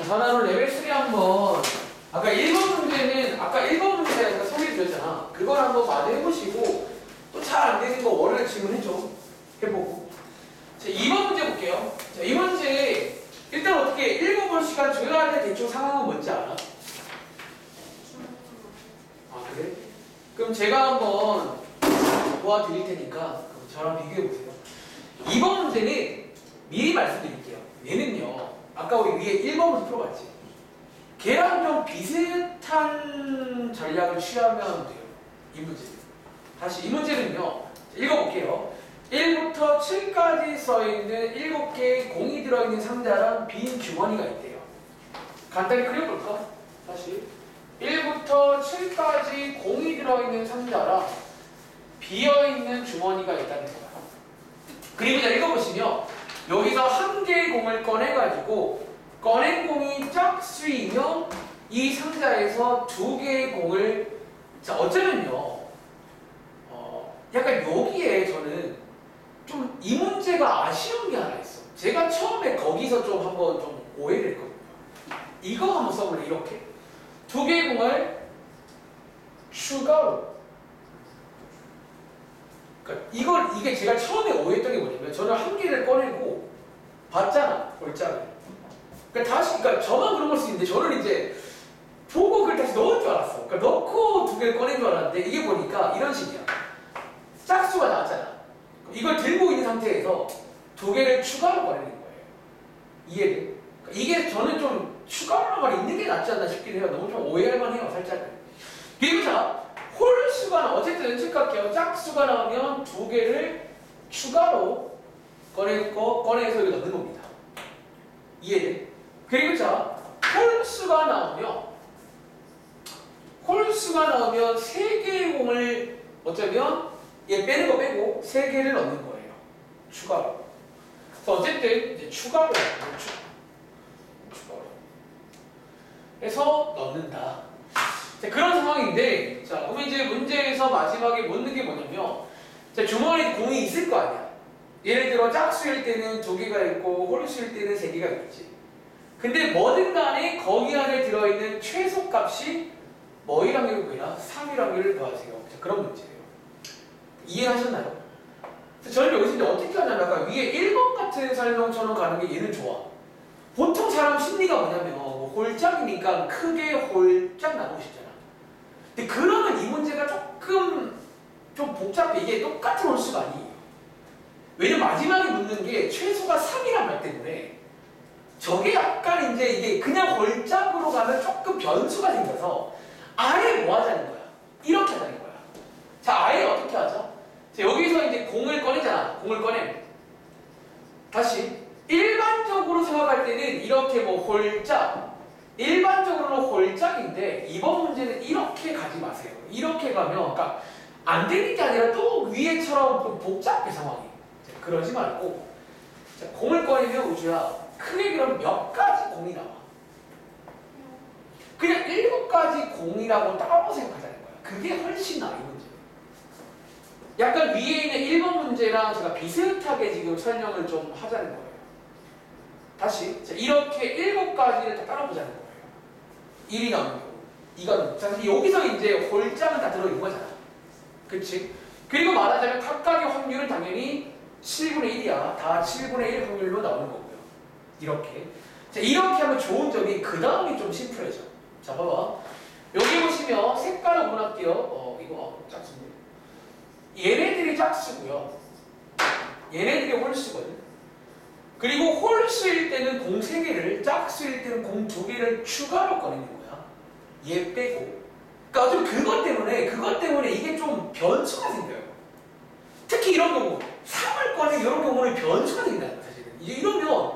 자, 오늘 레벨 3 한번 아까 1번 문제는 아까 1번 문제 제가 소개해드렸잖아. 그걸 한번 마저 해보시고 또 잘 안 되는 거 월요일 질문해줘. 해보고. 자, 2번 문제 볼게요. 자, 이 문제 일단 어떻게 읽어볼 시간 줘야 될 대충 상황은 뭔지 알아? 아 그래? 그럼 제가 한번 도와드릴 테니까 그럼 저랑 비교해보세요. 2번 문제는 미리 말씀드릴게요. 얘는요 아까 우리 위에 1번부터 풀어봤지? 걔랑 좀 비슷한 전략을 취하면 돼요. 이 문제는. 다시 이 문제는요. 읽어볼게요. 1부터 7까지 써있는 7개의 공이 들어있는 상자랑 빈 주머니가 있대요. 간단히 그려볼까? 다시 1부터 7까지 공이 들어있는 상자랑 비어있는 주머니가 있다는 거야. 그리고 자 읽어보시면 여기서 한 개의 공을 꺼내가지고 꺼낸 공이 짝수이며 이 상자에서 두 개의 공을 자 어쩌면요 약간 여기에 저는 좀 이 문제가 아쉬운 게 하나 있어. 제가 처음에 거기서 좀 한번 좀 오해를 했거든요. 이거 한번 써볼래. 이렇게 두 개의 공을 추가로 그러니까 이게 제가 처음에 오해했던 게 뭐냐면 저는 한 개를 꺼내고 봤잖아 골자를. 그러니까 다시 그러니까 저만 그런 걸 수 있는데 저는 이제 보고 그걸 다시 넣을 줄 알았어. 그러니까 넣고 두 개를 꺼낸 줄 알았는데 이게 보니까 이런 식이야. 짝수가 나왔잖아. 이걸 들고 있는 상태에서 두 개를 추가로 꺼내는 거예요. 이해돼? 그러니까 이게 저는 좀 추가로 말이 있는 게 낫지 않나 싶긴 해요. 너무 좀 오해할 만해요 살짝. 그리고 자 홀수가 나 어쨌든 생각해요. 짝수가 나오면 두 개를 추가로 꺼내서 여기 넣는 겁니다. 이해돼? 그리고 자 홀수가 나오면 세 개의 공을 어쩌면 얘 빼는 거 빼고 세 개를 넣는 거예요. 추가로. 그래서 어쨌든 이제 추가로 해서 넣는다. 자, 그런 상황인데 자 그럼 이제 문제에서 마지막에 묻는 게 뭐냐면 자, 주머니에 공이 있을 거 아니야. 예를 들어 짝수일 때는 두 개가 있고 홀수일 때는 세 개가 있지. 근데 뭐든 간에 거기 안에 들어있는 최소값이 뭐일 확률을 구해라? 3일 확률을 구하세요. 자, 그런 문제예요. 이해하셨나요? 저는 여기서 이제 어떻게 하냐면 아까 위에 1번 같은 설명처럼 가는 게 얘는 좋아. 보통 사람 심리가 뭐냐면 뭐 홀짝이니까 크게 홀짝 나누고 싶잖아. 근데 그러면 이 문제가 조금 좀 복잡해. 이게 똑같은 홀수가 아니에요. 왜냐면 마지막에 묻는 게 최소가 3이란 말 때문에 저게 약간 이제 이게 그냥 홀짝으로 가면 조금 변수가 생겨서 아예 뭐 하자는 거야? 이렇게 하자는 거야. 자, 아예 어떻게 하죠? 자, 여기서 이제 공을 꺼내잖아. 공을 꺼내. 다시 일반적으로 생각할 때는 이렇게 뭐 홀짝 일반적으로는 홀짝인데 이번 문제는 이렇게 가지 마세요. 이렇게 가면 그러니까 안 되는 게 아니라 또 위에처럼 좀 복잡해 상황이. 자, 그러지 말고 자, 공을 꺼내면 우주야 크게 그럼 몇 가지 공이 나와. 그냥 7가지 공이라고 따로 생각하자는 거야. 그게 훨씬 나아 이 문제. 약간 위에 있는 1번 문제랑 제가 비슷하게 지금 설명을 좀 하자는 거예요. 다시 자, 이렇게 7가지를 다 따라보자는 거예요. 1이 나오는 경우 2가 나오는 경우. 여기서 이제 홀짝은 다 들어있는 거잖아. 그치? 그리고 말하자면 각각의 확률은 당연히 7분의 1이야. 다 7분의 1 확률로 나오는 거고요. 이렇게. 자, 이렇게 하면 좋은 점이 그 다음이 좀 심플해져. 자, 봐봐. 여기 보시면 색깔을 구분할게요. 이거 짝수인데. 얘네들이 짝수고요. 얘네들이 홀수거든. 그리고 홀수일 때는 공 3개를, 짝수일 때는 공 2개를 추가로 꺼내는 거야. 얘 빼고. 그러니까 좀 그것 때문에 이게 좀 변수가 생겨요. 특히 이런 경우, 3을 꺼내 이런 경우는 변수가 생긴다는 거야, 사실은. 이제 이러면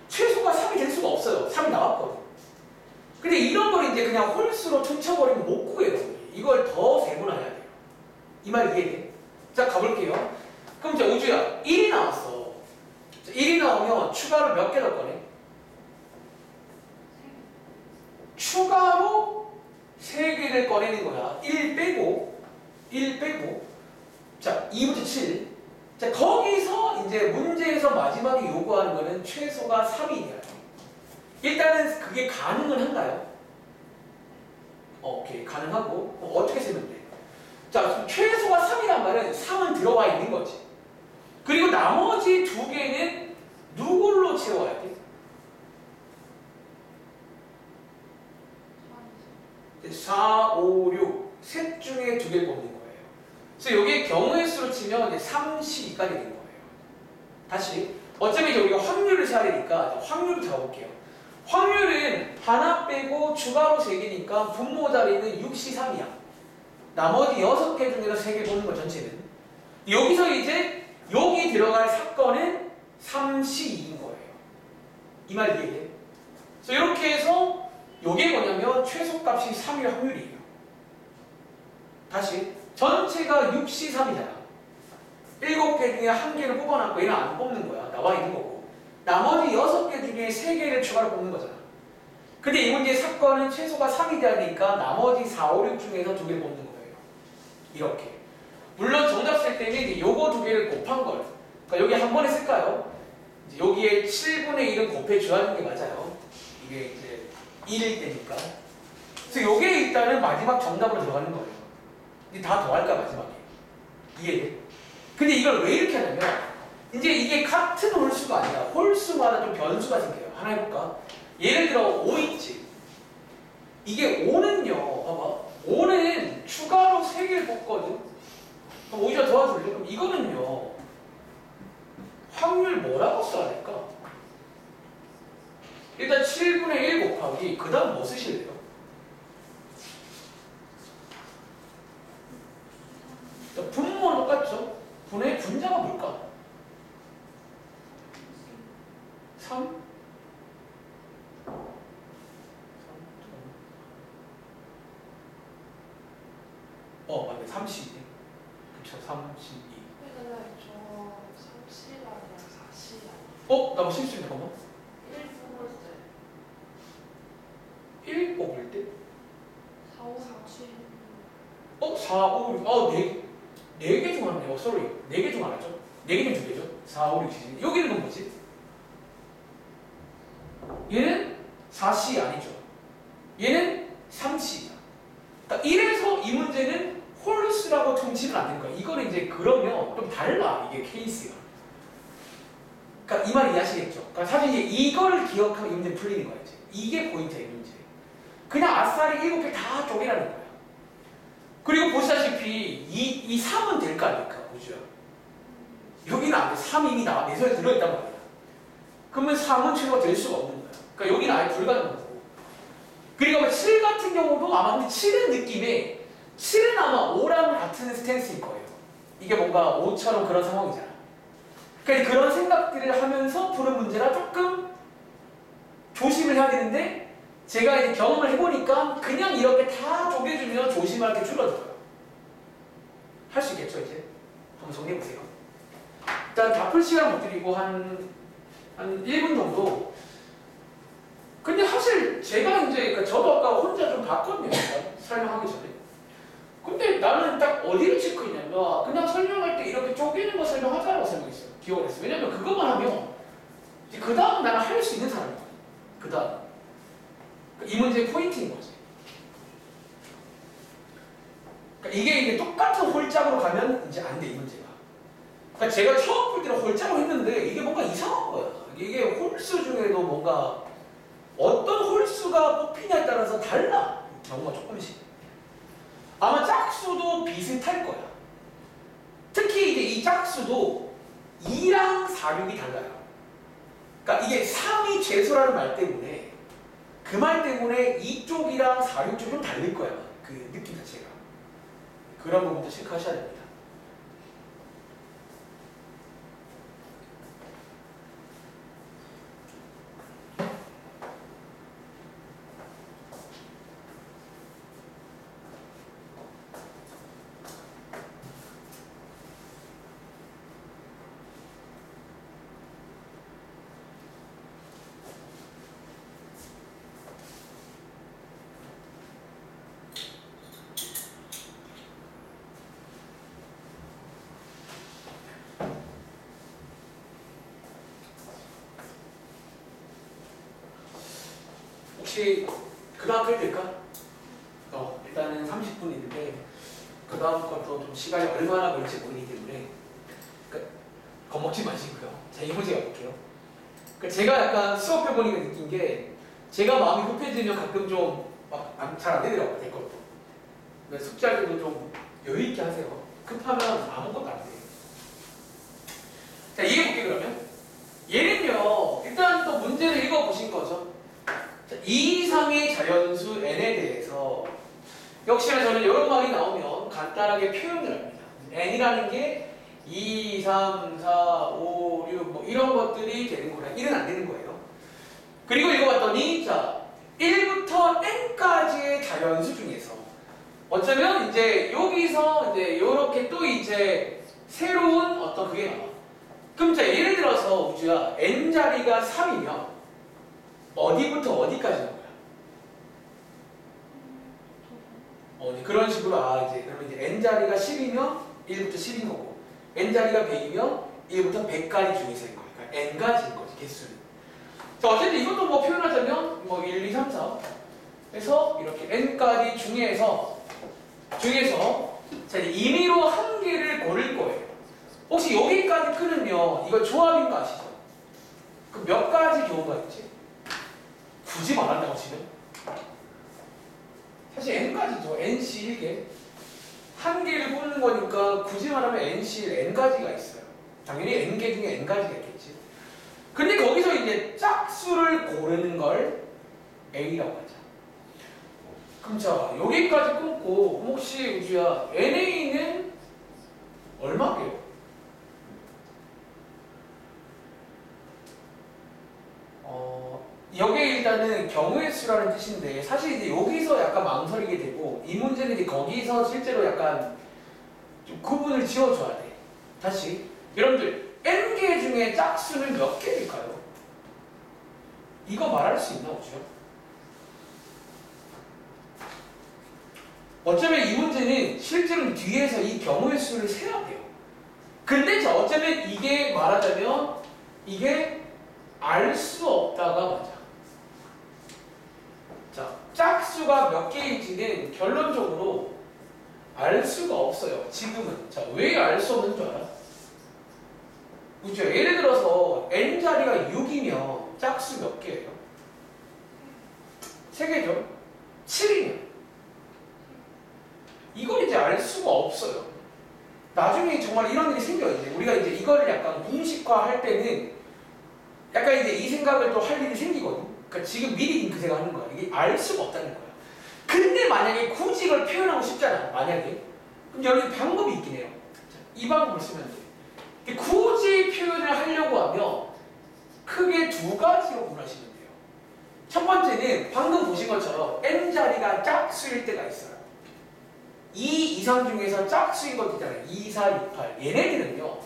최소가 3이 될 수가 없어요. 3이 나왔거든. 근데 이런 걸 이제 그냥 홀수로 퉁쳐버리면 못 구해요. 이걸 더 세분화해야 돼요. 이 말 이해돼? 자, 가볼게요. 그럼 이제 우주야, 1이 나왔어. 자, 1이 나오면 추가로 몇 개 더 꺼내? 추가로 3개를 꺼내는 거야. 1 빼고, 자, 2부터 7. 자, 거기서 이제 문제에서 마지막에 요구하는 거는 최소가 3이 돼야 돼. 일단은 그게 가능은 한가요? 오케이, 가능하고. 어떻게 쓰면 돼? 자, 최소가 3이란 말은 3은 들어와 있는 거지. 그리고 나머지 두 개는 누굴로 채워야 돼? 4, 5, 6. 셋 중에 두 개 뽑는 거예요. 그래서 여기에 경우의 수로 치면 이제 32까지 되는 거예요. 다시. 어차피 이제 우리가 확률을 세야 되니까 확률을 잡아볼게요. 확률은 하나 빼고 추가로 3개니까 분모 자리는 6시 3이야. 나머지 6개 중에서 3개 보는 거 전체는. 여기서 이제 여기 들어갈 사건은 3시 2인 거예요. 이 말 이해해? 그래서 이렇게 해서 이게 뭐냐면 최소값이 3일 확률이에요. 다시 전체가 6시 3이잖아. 7개 중에 1개를 뽑아놨고 얘는 안 뽑는 거야. 나와 있는 거고. 나머지 6개 중에 3개를 추가로 뽑는 거잖아. 근데 이 문제의 사건은 최소가 3이 돼야 되니까 나머지 4, 5, 6 중에서 2개를 뽑는 거예요. 이렇게. 물론 정답 쓸 때는 이제 요거 2개를 곱한 걸. 그러니까 여기 한 번에 쓸까요? 이제 여기에 7분의 1은 곱해줘야 하는 게 맞아요. 이게 이제 1일 때니까. 그래서 요게 일단은 마지막 정답으로 들어가는 거예요. 이제 다 더할까 마지막에. 이해돼? 근데 이걸 왜 이렇게 하냐면 이제 이게 같은 홀수가 아니라 홀수마다 좀 변수가 생겨요. 하나 해볼까? 예를 들어 5 있지. 이게 5는요. 봐봐. 5는 추가로 3개를 뽑거든. 그럼 오히려 도와줄래? 그럼 이거는요. 확률 뭐라고 써야 될까? 일단 7분의 1 곱하기 그 다음 뭐 쓰실래요? 분모는 똑같죠? 분의 분자가 뭘까? 3? 맞네. 32. 그쵸, 32. 근데 저 3시간이랑 4시간 나 뭐 실수 잠깐만. 1 뽑을 때 1 뽑을 때? 4, 5, 4, 7 4, 5, 6. 4개 중 하나네요. sorry. 4개 중 하나죠? 4개 중 2개죠? 4, 5, 6, 7. 여기는 뭐지? 얘는 4C 아니죠? 얘는 3C야. 그러니까 이래서 이 문제는 홀수라고 통치는 안 되는 거야. 이거는 이제 그러면 좀 달라. 이게 케이스가. 그러니까 이 말 이해하시겠죠? 그러니까 사실 이제 이걸 기억하면 이 문제 풀리는 거야. 이제. 이게 포인트야, 이 문제. 그냥 아싸리 7개 다 쪼개라는 거야. 그리고 보시다시피 이 3은 될 거 아닙니까? 보죠. 여기는 안 돼. 3이 이미 내 손에 들어있단 말이야. 그러면 3은 최소가 될 수가 없는 거야. 그러니까 여기는 아예 불가능한 거고. 그리고 7 같은 경우도 아마 근데 7은 느낌에 7은 아마 5랑 같은 스탠스일 거예요. 이게 뭔가 5처럼 그런 상황이잖아. 그러니까 그런 생각들을 하면서 푸는 문제라 조금 조심을 해야 되는데 제가 이제 경험을 해보니까 그냥 이렇게 다 쪼개주면 조심할 게 줄어들어요. 할 수 있겠죠, 이제? 한번 정리해보세요. 일단 다 풀 시간 못 드리고 한 1분 정도. 근데 사실 제가 이제, 그러니까 저도 아까 혼자 좀 봤거든요. 설명하기 전에. 근데 나는 딱 어디를 체크했냐면 그냥 설명할 때 이렇게 쪼개는 거 설명하자라고 설명했어요. 기억을 했어요. 왜냐면 그것만 하면 이제 그 다음 나는 할 수 있는 사람이야. 그 다음. 이 문제의 포인트인 거지. 그러니까 이게 똑같은 홀짝으로 가면 이제 안 돼, 이 문제가. 그러니까 제가 처음 볼 때는 홀짝으로 했는데 이게 뭔가 이상한 거야. 이게 홀수 중에도 뭔가 어떤 홀수가 뽑히냐에 따라서 달라. 경우가 조금씩. 아마 짝수도 비슷할 거야. 특히 이제 이 짝수도 2랑 4, 6이 달라요. 그러니까 이게 3이 최소라는 말 때문에 그 말 때문에 이쪽이랑 4, 6쪽이 좀 다를 거야. 그 느낌 자체가. 그런 부분도 체크하셔야 됩니다. 혹시 그 다음 걸 될까? 일단은 30분인데 그 다음 것도 좀 시간이 얼마나 걸릴지 모르기 때문에 겁먹지 마시고요. 자, 이 문제 가볼게요. 제가 약간 수업해 보니까 느낀 게 제가 마음이 급해지면 가끔 좀 막 잘 안 되더라고요. 될 것도. 숙제할 때도 좀 여유 있게 하세요. 급하면 아무것도 안 돼요. 자, 이해해 볼게요. 그러면 얘는요, 일단 또 문제를 읽어보신 거죠. 자, 2 이상의 자연수 n에 대해서 역시나 저는 이런 말이 나오면 간단하게 표현을 합니다. n이라는 게 2, 3, 4, 5, 6 뭐 이런 것들이 되는 거라 1은 안 되는 거예요. 그리고 읽어봤더니 자 1부터 n까지의 자연수 중에서 어쩌면 이제 여기서 이제 이렇게 또 이제 새로운 어떤 그게 나와. 그럼 자 예를 들어서 우주야 n 자리가 3이면 어디부터 어디까지 나와요? 그런 식으로 이제 그러면 이제 n 자리가 10이면 1부터 10인 거고 n 자리가 100이면 1부터 100까지 중에서인 거예요. 그러니까 n가지인 거지 개수는. 자 어쨌든 이것도 뭐 표현하자면 뭐 1, 2, 3, 4 해서 이렇게 n까지 중에서 자 이제 임의로 한 개를 고를 거예요. 혹시 여기까지 끊으면 이거 조합인 거 아시죠? 그 몇 가지 경우가 있지? 굳이 말한다고 치면 사실 n까지죠. nc 1개 한 개를 꼽는 거니까 굳이 말하면 nc n가지가 있어요. 당연히 n개 중에 n가지가 있겠지. 근데 거기서 이제 짝수를 고르는 걸 a라고 하자. 그럼 자 여기까지 끊고 혹시 우주야 na는 얼마게요? 여기에 일단은 경우의 수라는 뜻인데 사실 이제 여기서 약간 망설이게 되고 이 문제는 이제 거기서 실제로 약간 좀 구분을 지어줘야 돼. 다시 여러분들 n개 중에 짝수는 몇 개일까요? 이거 말할 수 있나 보죠? 어쩌면 이 문제는 실제로 뒤에서 이 경우의 수를 세야 돼요. 근데 자 어쩌면 이게 말하자면 이게 알 수 없다가 맞아. 자, 짝수가 몇 개인지는 결론적으로 알 수가 없어요. 지금은. 자, 왜 알 수 없는 줄 알아? 그죠? 예를 들어서 n 자리가 6이면 짝수 몇 개예요? 3개죠? 7이면 이걸 이제 알 수가 없어요. 나중에 정말 이런 일이 생겨요. 이제 우리가 이제 이거를 약간 공식화할 때는 약간 이제 이 생각을 또 할 일이 생기거든. 그러니까 지금 미리 그 생각하는 거야. 이게 알 수가 없다는 거야. 근데 만약에 굳이 이걸 표현하고 싶잖아. 만약에. 그럼 여기 방법이 있긴 해요. 자, 이 방법을 쓰면 돼. 굳이 표현을 하려고 하면 크게 두 가지로 구분하시면 돼요. 첫 번째는 방금 보신 것처럼 n 자리가 짝수일 때가 있어요. 2 이상 중에서 짝수인 것도 있잖아요. 2, 4, 6, 8. 얘네들은요.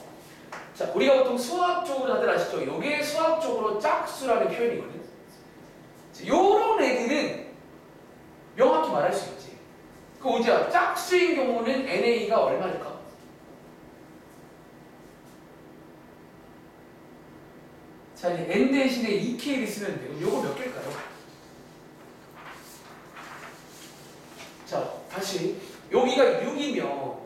자, 우리가 보통 수학적으로 다들 아시죠? 이게 수학적으로 짝수라는 표현이거든요. 요런 애들은 명확히 말할 수 있지. 그 언제야? 짝수인 경우는 NA가 얼마일까? 자, 이제 N 대신에 2K를 쓰면 돼요. 요거 몇 개일까요? 자, 다시. 여기가 6이면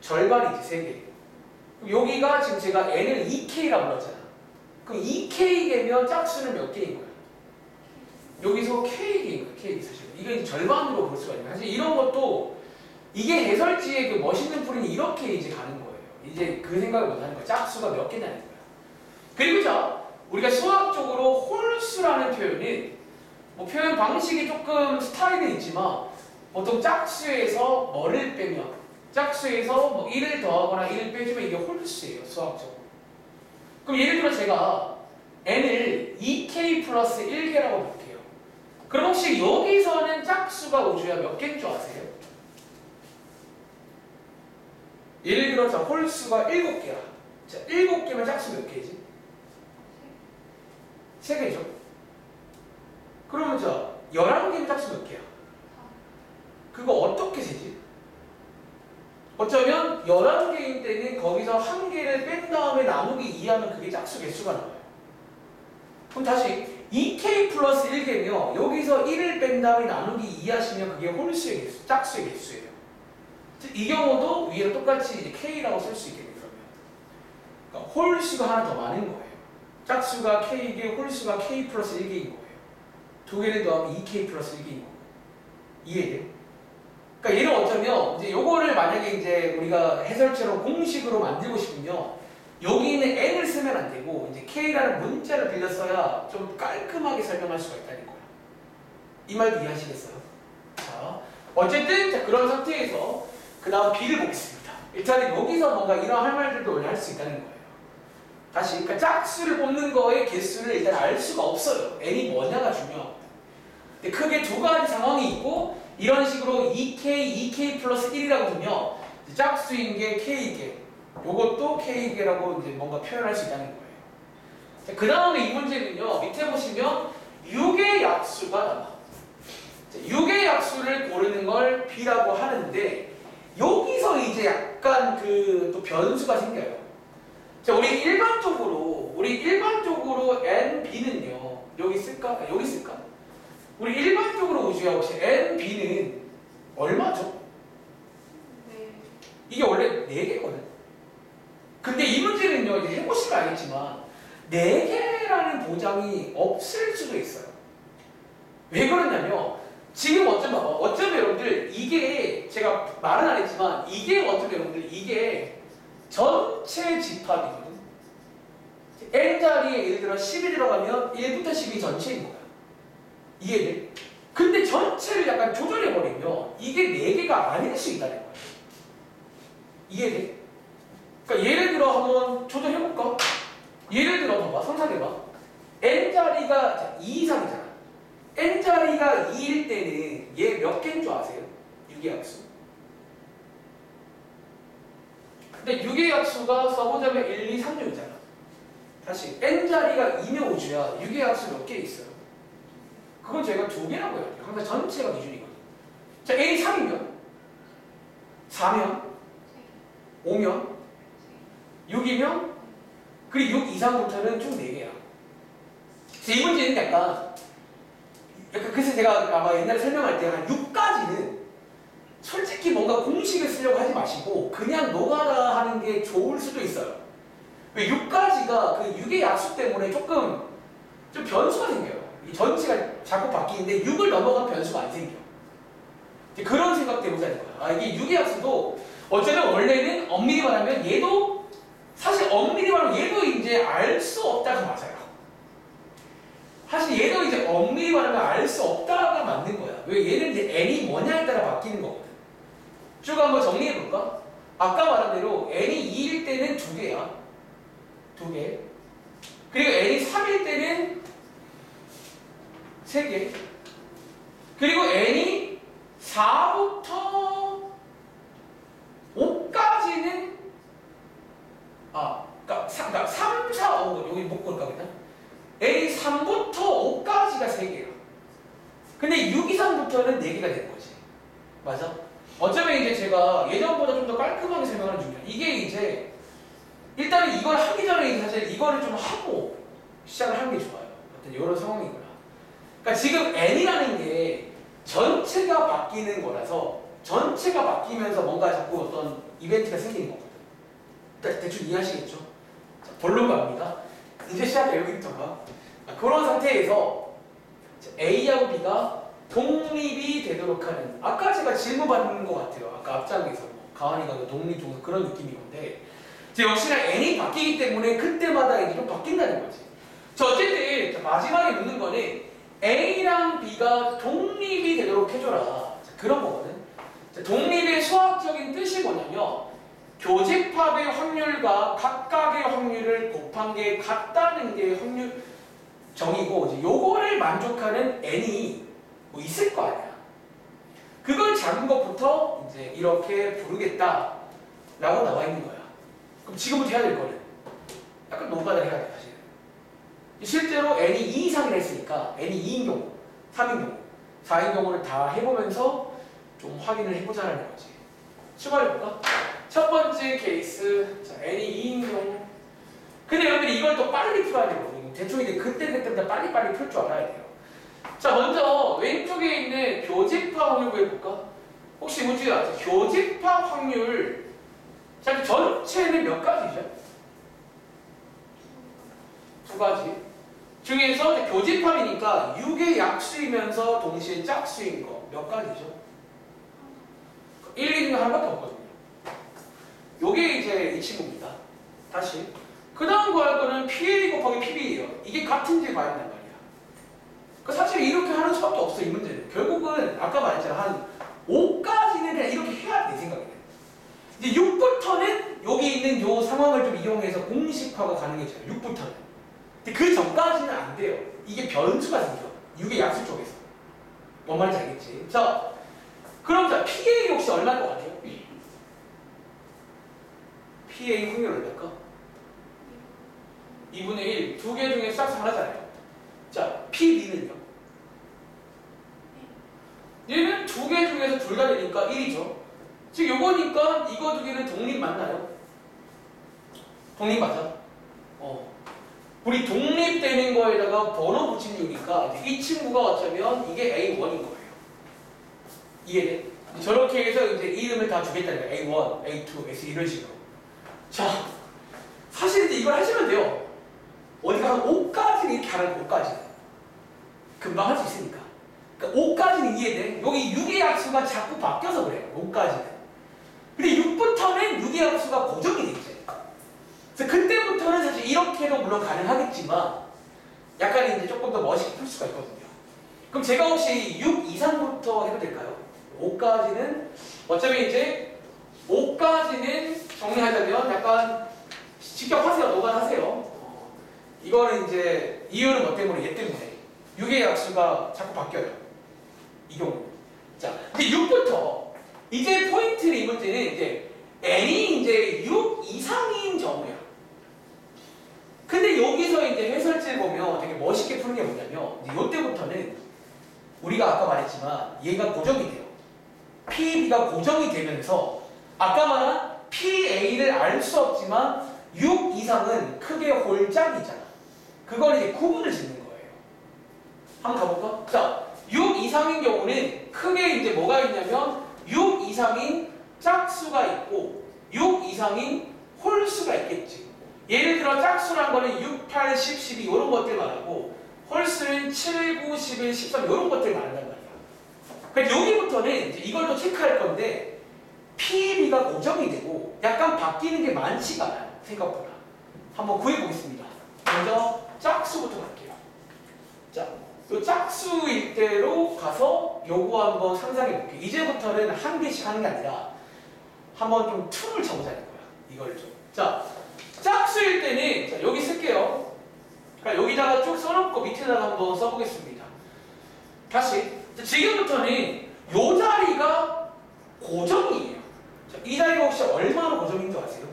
절반이지, 3개. 여기가 지금 제가 N을 2K라고 불렀잖아. 그럼 2K개면 짝수는 몇 개인 거야? 여기서 K개인 거야, K 사실. 이게 이제 절반으로 볼 수가 있는 거야. 사실 이런 것도 이게 해설지의 그 멋있는 풀이는 이렇게 이제 가는 거예요. 이제 그 생각을 못 하는 거야. 짝수가 몇 개냐는 거야. 그리고 자, 우리가 수학적으로 홀수라는 표현은 뭐 표현 방식이 조금 스타일은 있지만 보통 짝수에서 뭐를 빼면 짝수에서 뭐 1을 더하거나 1을 빼주면 이게 홀수예요. 수학적으로. 그럼 예를 들어 제가 n을 2k 플러스 1개라고 볼게요. 그럼 혹시 여기서는 짝수가 우주야 몇 개인 줄 아세요? 예를 들어 자 홀수가 7개야. 자 7개면 짝수 몇 개지? 3개죠. 그러면 자 11개면 짝수 몇 개야? 그거 어떻게 세지? 어쩌면 11개인 때는 거기서 한 개를 뺀 다음에 나누기 2하면 그게 짝수 개수가 나와요. 그럼 다시 2k 플러스 1개면 여기서 여기서 1을 뺀 다음에 나누기 2 하시면 그게 홀수의 개수, 짝수의 개수예요. 이 경우도 위에는 똑같이 이제 K라고 쓸 수 있겠네요. 그러면 그러니까 홀수가 하나 더 많은 거예요. 짝수가 K이고 홀수가 K 플러스 1개인 거예요. 두 개를 더하면 2K 플러스 1개인 거고. 이해돼요? 그러니까 얘는 어쩌면 이제 요거를 만약에 이제 우리가 해설처럼 공식으로 만들고 싶으면 여기 있는 n을 쓰면 안 되고 이제 k라는 문자를 빌렸어야 좀 깔끔하게 설명할 수가 있다는 거야. 이 말도 이해하시겠어요? 자, 어쨌든 자, 그런 상태에서 그 다음 b를 보겠습니다. 일단 여기서 뭔가 이런 할 말들도 원래 할 수 있다는 거예요. 다시 그러니까 짝수를 뽑는 거의 개수를 일단 알 수가 없어요. n이 뭐냐가 중요하거든. 근데 크게 두 가지 상황이 있고 이런 식으로 2k 플러스 1이라고 두면 짝수인 게 k개 요것도 k개라고 이제 뭔가 표현할 수 있다는 거예요. 그 다음에 이 문제는요. 밑에 보시면 6의 약수가 나와. 6의 약수를 고르는 걸 b라고 하는데 여기서 이제 약간 그 또 변수가 생겨요. 자, 우리 일반적으로 n, b는요. 여기 쓸까? 여기 쓸까? 우리 일반적으로 우주야 혹시 n, b는 얼마죠? 네. 이게 원래 4개거든. 근데 이 문제는요, 이제 해보시면 알겠지만 4개라는 보장이 없을 수도 있어요. 왜 그러냐면 지금 어쩌면 여러분들 이게 제가 말은 안 했지만 이게 어쩌면 여러분들 이게 전체 집합이거든. n자리에 예를 들어 10이 들어가면 1부터 10이 전체인 거야. 이해돼? 근데 전체를 약간 조절해버리면 이게 4개가 아닐 수 있다는 거야. 이해돼? 그러니까 예를 들어 한번 조절해볼까? 예를 들어 봐봐. 상상해봐. n자리가 2 이상이잖아. n자리가 2일 때는 얘 몇 개인 줄 아세요? 6의 약수. 근데 6의 약수가 써보자면 1, 2, 3, 6이잖아. 다시 n자리가 2면 우주야. 6의 약수 몇 개 있어요? 그건 저희가 2개라고 해요. 항상 전체가 기준이거든요. 자, n이 3이면 4면 5면 6이면 그리고 6 이상부터는 쭉 4개야. 그래서 이 문제는 약간 그래서 제가 아마 옛날에 설명할 때 한 6까지는 솔직히 뭔가 공식을 쓰려고 하지 마시고 그냥 노가다 하는 게 좋을 수도 있어요. 왜 6까지가 그 6의 약수 때문에 조금 좀 변수가 생겨요. 이 전체가 자꾸 바뀌는데 6을 넘어가면 변수가 안 생겨. 이제 그런 생각도 해보자는 거야. 아, 이게 6의 약수도 어쩌면 원래는 엄밀히 말하면 얘도 사실 엄밀히 말하면 얘도 이제 알 수 없다가 맞아요. 사실 얘도 이제 엄밀히 말하면 알 수 없다가 맞는 거야. 왜 얘는 이제 n이 뭐냐에 따라 바뀌는 거거든. 쭉 한번 정리해볼까? 아까 말한 대로 n이 2일 때는 2개야. 2개. 그리고 n이 3일 때는 3개. 그리고 n이 4부터 5까지는 그러니까 3, 4, 5 여기 못 볼까 그냥? n이 3부터 5까지가 3개야. 근데 6 이상부터는 4개가 되는 거지. 맞아? 어쩌면 이제 제가 예전보다 좀 더 깔끔하게 설명하는 중이야. 이게 이제 일단은 이걸 하기 전에 사실 이거를 좀 하고 시작을 하는 게 좋아요. 어떤 이런 상황이구나. 그러니까 지금 n이라는 게 전체가 바뀌는 거라서 전체가 바뀌면서 뭔가 자꾸 어떤 이벤트가 생기는 거거든. 대충 이해하시겠죠? 자, 본론 갑니다. 이제 시작해 여기부터가. 그런 상태에서 A하고 B가 독립이 되도록 하는 아까 제가 질문 받는 것 같아요. 아까 앞장에서 가은이가 독립종서 그런 느낌인 건데 이제 역시나 n이 바뀌기 때문에 그때마다 이제 좀 바뀐다는 거지. 자, 어쨌든 마지막에 묻는 거는 A랑 B가 독립이 되도록 해줘라. 자, 그런 거거든. 자, 독립의 수학적인 뜻이 뭐냐면 교집합의 확률과 각각의 확률을 곱한 게 같다는 게 확률 정이고 이제 요거를 만족하는 n이 뭐 있을 거 아니야. 그걸 작은 것부터 이제 이렇게 부르겠다라고 나와 있는 거야. 그럼 지금부터 해야 될 거는 약간 노가다를 해야 돼 사실. 실제로 n이 2 이상이라 했으니까 n이 2인 경우, 3인 경우, 4인 경우를 다 해보면서 좀 확인을 해보자는 거지. 출발해볼까? 첫 번째 케이스, 자, n이 2인 경우. 근데 여러분들이 이걸 또 빨리 풀어야 되거든요. 대충 이제 그때그때마다 빨리빨리 풀 줄 알아야 돼요. 자, 먼저 왜 이쪽에 있는 교집합 확률 구해볼까? 혹시 문제야? 교집합 확률 자, 전체는 몇 가지죠? 두 가지 중에서 이제 교집합이니까 6의 약수이면서 동시에 짝수인 거 몇 가지죠? 1, 2 중에 하나밖에 없거든요. 요게 이제 이 친구입니다. 다시 그 다음 구할 거는 PA 곱하기 PB예요. 이게 같은지 봐야 된단 말이야. 그 사실 이렇게 하는 수밖에 없어 이 문제는. 결국은 아까 말했잖아 한 5까지는 그냥 이렇게 해야 돼 생각에. 이제 6부터는 여기 있는 요 상황을 좀 이용해서 공식화가 가능해져요. 6부터는. 근데 그 전까지는 안 돼요. 이게 변수가 생겨. 6의 약수 쪽에서. 뭔 말인지 알겠지? 자, 그럼 자 PA 혹시 얼마일 것 같아요? PA 확률 얼마일까? 2분의 1. 두 개 중에 싹 하나잖아요. 자, PB는요? 얘는 두 개 중에서 둘 다 되니까 1이죠. 즉 요거니까 이거 두 개는 독립 맞나요? 독립 맞아? 우리 독립되는 거에다가 번호 붙인 이유니까 이 친구가 어쩌면 이게 A1인 거예요. 이해돼? 저렇게 해서 이제 이름을 다 주겠다는 거예요. A1, A2, A3 이런 식으로. 자, 사실 이제 이걸 하시면 돼요. 어디가 한 5까지는 이렇게 하는 거예요. 5까지는. 금방 할 수 있으니까. 그러니까 5까지는 이해돼. 여기 6의 약수가 자꾸 바뀌어서 그래요. 5까지는. 근데 6부터는 6의 약수가 고정이 돼 있어요. 그래서 그때부터는 사실 이렇게도 물론 가능하겠지만 약간 이제 조금 더 멋있게 풀 수가 있거든요. 그럼 제가 혹시 6 이상부터 해도 될까요? 5까지는 어차피 이제 5까지는 정리하자면 약간 직접 하세요. 노간하세요. 이거는 이제 이유는 뭐 때문에 얘 때문에 6의 약수가 자꾸 바뀌어요. 이 경우. 자, 근데 6부터 이제 포인트는 이 문제는 이제 n이 이제 6 이상인 경우야. 근데 여기서 이제 해설지를 보면 되게 멋있게 푸는 게 뭐냐면 이제 이때부터는 우리가 아까 말했지만 얘가 고정이 돼요. PB가 고정이 되면서 아까 말한 PA를 알 수 없지만 6 이상은 크게 홀짝이잖아. 그걸 이제 구분을 짓는 거예요. 한번 가볼까? 자, 6 이상인 경우는 크게 이제 뭐가 있냐면 6 이상인 짝수가 있고 6 이상인 홀수가 있겠지. 예를 들어 짝수란 거는 6, 8, 10, 12 이런 것들 말하고 홀수는 7, 9, 11, 13 이런 것들 말한단 말이야. 그러니까 여기부터는 이제 이걸 또 체크할 건데 PB가 고정이 되고 약간 바뀌는 게 많지가 않아요. 생각보다. 한번 구해보겠습니다. 먼저 짝수부터 갈게요. 자, 이 짝수일 때로 가서 요거 한번 상상해볼게요. 이제부터는 한 개씩 하는 게 아니라 한번 좀 툴을 쳐보자는 거야. 이걸 좀. 자, 짝수일 때는 자, 여기 쓸게요. 그러니까 여기다가 쭉 써놓고 밑에다가 한번 써보겠습니다. 다시 자, 지금부터는 요 자리가 고정이에요. 자, 이 자리가 혹시 얼마나 고정인 줄 아세요?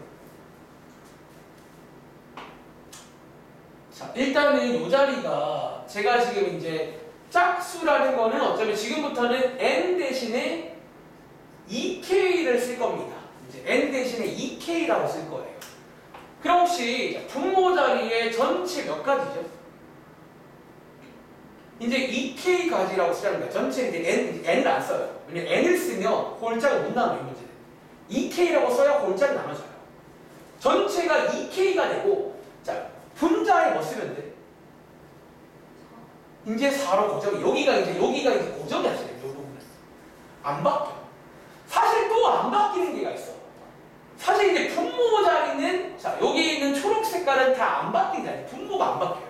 자, 일단은 요 자리가 제가 지금 이제 짝수라는 거는 어쩌면 지금부터는 n 대신에 2k를 쓸 겁니다. 이제 n 대신에 2k라고 쓸 거예요. 그럼 혹시 분모 자리에 전체 몇 가지죠? 이제 2k 가지라고 쓰라는 거예요. 전체 이제 n을 안 써요. 왜냐면 n을 쓰면 홀짝을 못 나눠요. 이 문제는. 2k라고 써야 홀짝이 나눠져요. 전체가 2k가 되고 자 분자에 뭐 쓰면 돼? 이제 4로 고정이 여기가 이제 고정이 하시네요. 이 부분은 안 바뀌어. 사실 또 안 바뀌는 게가 있어. 사실 이제 분모 자리는 자 여기 있는 초록 색깔은 다 안 바뀌는 게 아니에요. 분모가 안 바뀌어요.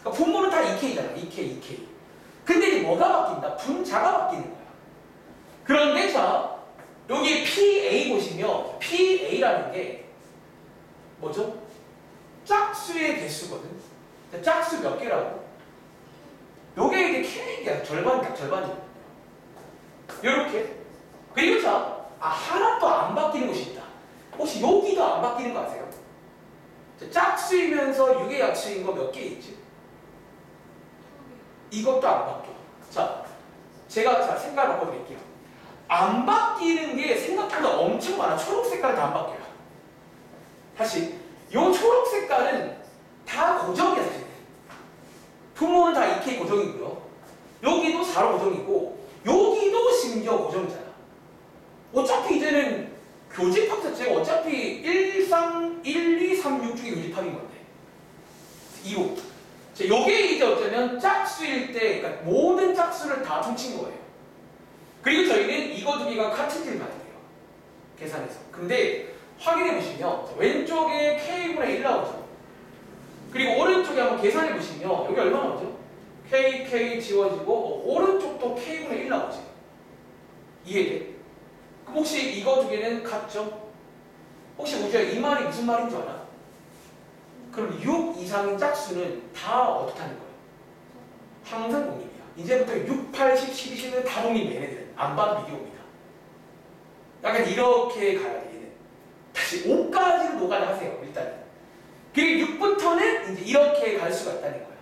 그러니까 분모는 다 2K잖아. 2K. 근데 이제 뭐가 바뀐다? 분자가 바뀌는 거야. 그런데 자 여기 PA 보시면 PA라는 게 뭐죠? 짝수의 개수거든. 짝수 몇 개라고? 요게 이제 K야. 절반이야. 요렇게. 그리고 자 하나도 안 바뀌는 것이 있다. 혹시 여기도 안 바뀌는 거 아세요? 짝수이면서 6의 약수인 거 몇 개 있지? 이것도 안 바뀌어. 자, 제가 색깔 바꿔드릴게요. 안 바뀌는 게 생각보다 엄청 많아. 초록 색깔은 다 안 바뀌어요. 다시, 요 초록 색깔은 다 고정이야, 사실. 분모는 다 2K 고정이고요. 여기도 바로 고정이고 여기도 심지어 고정이잖아. 어차피 이제는 교집합 자체가 어차피 1, 2, 3, 6 중에 교집합인 건데 2호. 자, 요게 이제 어쩌면 짝수일 때 그러니까 모든 짝수를 다 퉁친 거예요. 그리고 저희는 이거 두 개가 같은지를 봐야 돼요. 계산해서. 근데 확인해 보시면 왼쪽에 k분의 1 나오죠. 그리고 오른쪽에 한번 계산해 보시면 여기 얼마 나오죠? k 지워지고 오른쪽도 k분의 1 나오죠. 이해돼? 그럼 혹시 이거 두 개는 같죠? 혹시 우주야 이 말이 무슨 말인 줄 알아? 그럼 6 이상인 짝수는 다 어떻다는 거예요? 항상 독립이야. 이제부터 6, 8, 10, 12, 11은 다 독립 얘네들은. 안 봐도 미디어입니다. 약간 이렇게 가야 돼 얘는. 다시 5까지는 노가다 하세요 일단은. 그리고 6부터는 이제 이렇게 갈 수가 있다는 거야.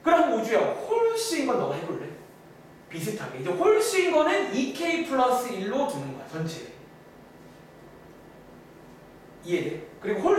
그럼 우주야 홀수인 건 너가 해볼래? 비슷하게 이제 홀수인 거는 2k 플러스 1로 두는 거야 전체. 이해돼? 그리고 홀수